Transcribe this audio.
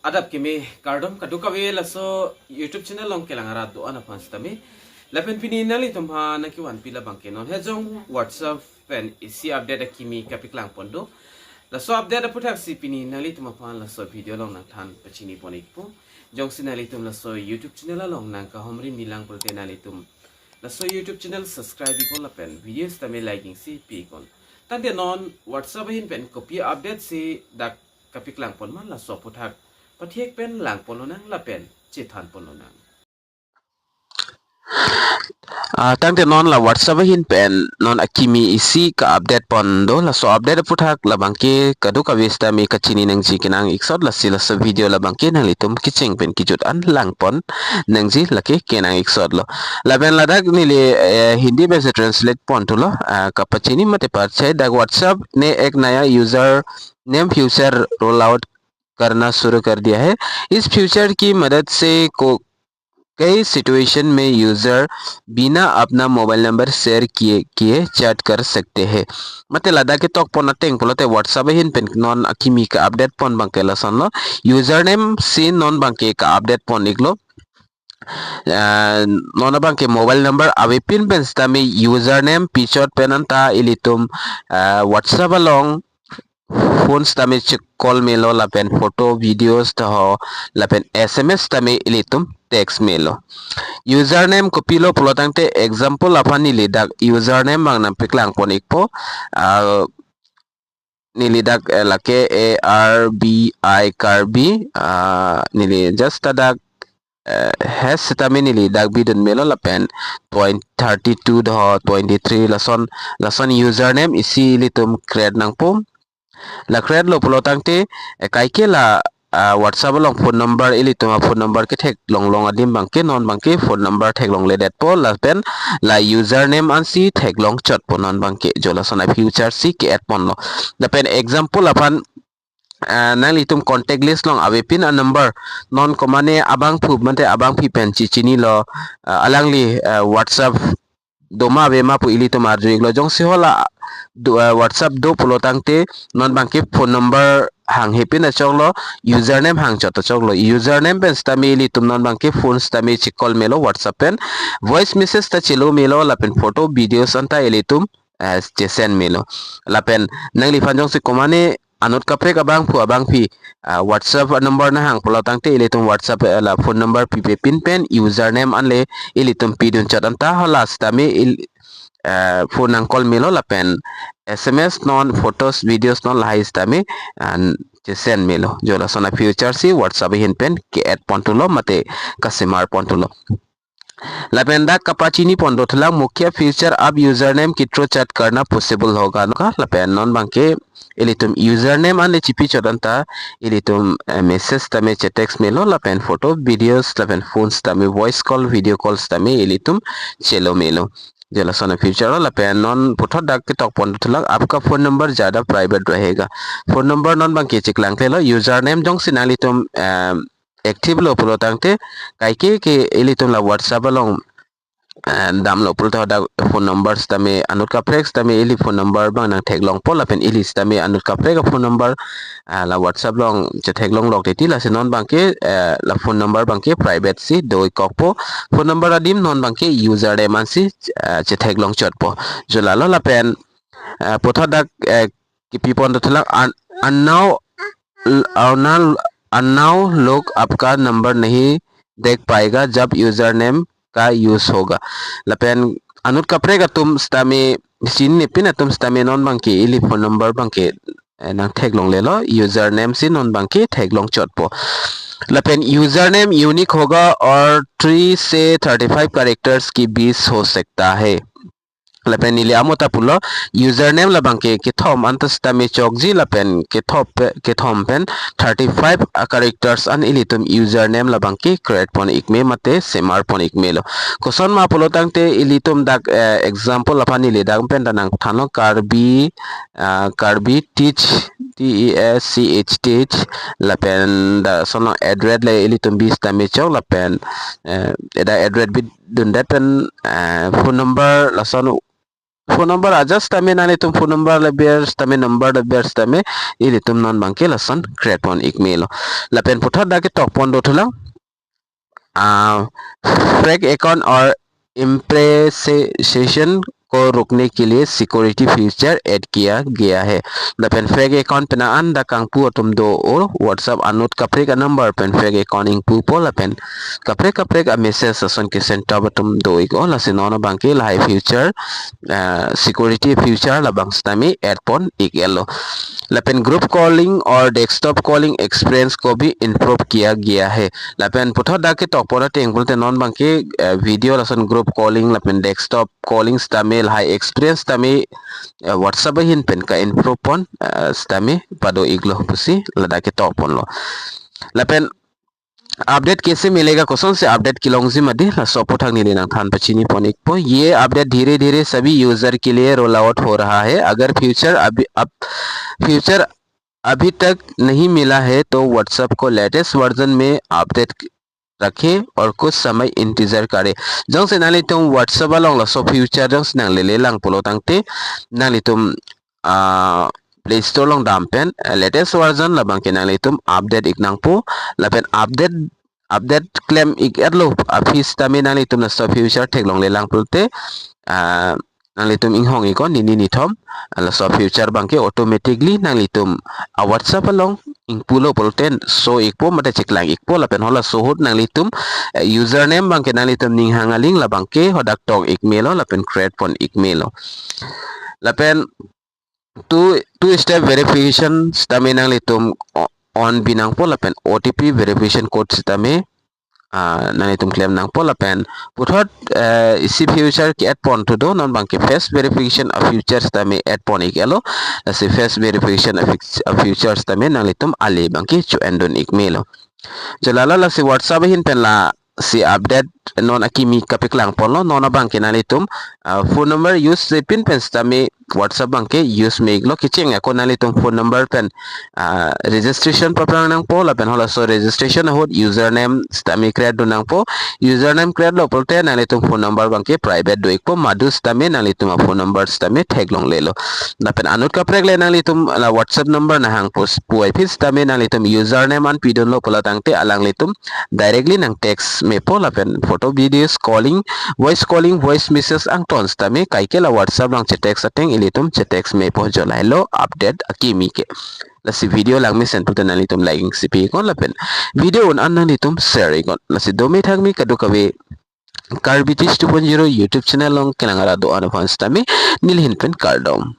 Adap kimi kardom kaduka we laso YouTube channel long kelang arad do ana pans tami lapen pini nali tumha na kiwan pila bangke non hejong WhatsApp pen isi update kimi kapik lang pondo laso update putak si pini nali tumha pan laso video long nang than pachini ponik po jong sinali tum laso YouTube channel long nang ka homri milang pulte nali tum laso YouTube channel subscribe ko lapen videos tami liking si pi kon tante non WhatsApp hin pen copy update si dak kapik lang pon man laso putak Patiek pen lang polonang lapen citan polonang. Tangte non la WhatsApp hin pen non Akimi isi ka update pondo la so update puthak la bangke kadu ka vista mi Kachini Nangji Kenangsot la sila sa video la bangke Nanglitum kicheng pen kijut an lang pon Nangji lake Kenangsot lo la ben la dak ni le Hindi में से translate pon to lo ka Kachini mate par chai dak WhatsApp ने एक नया user name future roll out करना शुरू कर दिया है। इस फ्यूचर की मदद से कई सिचुएशन में यूजर बिना अपना मोबाइल नंबर शेयर किए चैट कर सकते हैं। मते लदा के तक पन टेंग पोलते व्हाट्सएप हिन पेन नॉन अकीमी का अपडेट पन बंके लसन लो यूजर नेम सी नॉन बंके का अपडेट पन निकलो नॉन बंके मोबाइल नंबर अवे पिन पेन में यूजर नेम पिचोट पेनंता इलितुम व्हाट्सएप अलोंग phones tami call melo lapen photo videos taho lapen SMS tami ilitum text melo username ko pilo polotangte example apani lidak username bang nam piklang ponik po nilidak lake ARBI karbi nili just tadak has tami nilidak bidun melo lapen point 32 do 23 lason username isi litum create nang pom la create lo polotang te kai ke la WhatsApp long phone number ili to phone number ke thek long long adim bang ke non bang ke phone number thek long le det po la pen la username an si thek long chot po non bang ke jola sona future si ke at pon lo the pen example apan Nanglitum contact list long ave pin a number non komane abang phu mante abang phi pen chi chini lo alangli WhatsApp doma ve ma pu ili to marjo iglo jong si hola WhatsApp do polotang te non bangke phone number hang hepin a choglo username hang chot choglo username pen stamili tum non bangke phone stami chikol melo WhatsApp pen voice message ta chilo melo lapen photo videos anta elitum as send melo lapen nangli fanjong si komane anut kapre ka bang phu abang phi WhatsApp number na hang polotang te elitum WhatsApp la phone number pi pin pen username anle elitum pidun chat anta hola stami phone ang call melo lapen SMS non photos videos non lahis tami and send melo jola sona future si WhatsApp hin pen ke add pontulo mate customer pontulo lapen दा कपाचिनी पोंडो थला मुख्य feature अब username किट्रो chat करना possible होगा का लपेन non बंके इलितुम username अन Chipi चोदंता इलितुम message तमे text मेलो लपेन photo videos लपेन phones तमे वॉइस कॉल वीडियो कॉल्स तमे इलितुम चेलो मेलो जला सोना फ्यूचर लपेन नॉन पुथो डाक के टॉक पोंडो थला आपका फोन नंबर ज्यादा प्राइवेट रहेगा फोन नंबर नॉन बंके चिकलांग ले लो यूजरनेम जोंग सिनालितुम एक्टिव लो पुलो तंगते काइके के इलितुम ला WhatsApp along dam lo pulta da phone numbers tame anut ka prex tame ili phone number bang nang thek long pol apen ili tame anut ka prek phone number la WhatsApp long che thek long lok te la se non bang ke la phone number bang ke private si doi kok po phone number adim non bang ke user de man si che thek long chot po jola lo la pen potha da ki pipon to thla now लोग आपका number नहीं देख पाएगा जब user name का use होगा लपेन अनुट कपरे का तुम स्टामे सिन ने पिना तुम स्टामे नॉन बंके इली फोन नंबर बंके नंग थेग लोंग ले लो यूजर नेम से नॉन बंके थेग लोंग चोट पो लपेन यूजर नेम यूनिक होगा और 3 से 35 कैरेक्टर्स की 20 हो सकता है lapen nili amota pulo username la bangke ke thom antas tami chokji lapen ke thom pen 35 characters an ilitum username la bangke create pon ikme mate semar pon ikme lo koson ma pulo tangte ilitum dak example apani le dak pen danang thano karbi teach teach lapen da sono address le ilitum bis tami chok lapen da address bit dun dat pen phone number la sono phone number adjust tame nalitum phone number la bears tame number la bears tame ilitum non bangke lasan create one email lapen putar dake tok pondo thulang fake account और इम्प्रेसेशन को रोकने के लिए security feature add किया गया है लपेन fake account पेना अंदा कांगपू तुम दो और व्हाट्सएप अनोट कपरे का नंबर पेन फेक अकाउंट इंगपू पो लपेन कपरे का मैसेज ससन के सेंटर तुम दो इको लसे नोना बांके लाई फ्यूचर सिक्योरिटी फ्यूचर लबंग स्टामी ऐड पॉन इकेलो लपेन ग्रुप कॉलिंग और डेस्कटॉप कॉलिंग एक्सपीरियंस को भी इम्प्रूव किया गया है लपेन पुथा डाके टॉपोरा टेंगुलते नॉन बांके वीडियो लसन ग्रुप कॉलिंग लपेन डेस्कटॉप कॉलिंग स्टामेल हाई एक्सपीरियंस तमे व्हाट्सएप हिन पेन का इम्प्रूव पॉन स्टामे पदो इग्लो पुसी लदाके टॉपोन लो लपेन अपडेट कैसे मिलेगा क्वेश्चन से अपडेट किलोंगजी मध्य सपोर्ट नहीं लेना थान पचीनी पोनिक पो ये अपडेट धीरे धीरे सभी यूजर के लिए रोल आउट हो रहा है अगर फ्यूचर अभी तक नहीं मिला है तो व्हाट्सएप को लेटेस्ट वर्जन में अपडेट रखे और कुछ समय इंतजार करे जंग से नाली तुम व्हाट्सएप वालों सो फ्यूचर जंग से नाली ले लांग पोलो तंगते नाली तुम प्ले स्टोर लोंग दामपेन लेटेस्ट वर्जन लबंग के नाली तुम अपडेट इकनांग पो लपेन अपडेट क्लेम ik erlo afis tami nang litum na so future teklong le lang pulte nang litum inghong ikon ni thom la so future bangke automatically nang litum a whatsapp along ingpulo polten so ikpo mata cheklang ikpo la pen hola so hot nang litum username bangke nang litum ning hangaling la bangke hodak tong ikmelo la pen create pon ikmelo la pen two step verification tami nang litum on binang po lapen OTP verification code sitame nani tum claim nang po lapen puthot isi future ki add pon to do non bang ke face verification of future sitame add pon ikelo si face verification of future sitame nang litum ali bang ke chu endon ikmelo jalala la si WhatsApp hin pen la si update non Akimi kapiklang polo nona bang ke nang litum phone number use si pin pen sitame WhatsApp bang ke use meglo kiching ako nalitum phone number pen registration papang nang po lapen hola so registration hot username stami create do nang po username create lo polte nalitum phone number bang ke private do ikpo madu stami nalitum phone number stami taglong lelo lapen anut ka preg le nalitum la WhatsApp number na hang post po ipis stami nalitum username an pidon lo pola tangte alang litum directly nang text me po lapen photo videos calling voice message ang tons stami kaike la WhatsApp lang che text ateng ilitum cetex me po jolai lo update Akimi ke la si video lang mi send putan nalitum liking si pi kon lapen video on an nalitum share kon la si domi thagmi kadu kawe Karbitis 2.0 YouTube channel long kenangara do ano fans tami nilhin pen kardom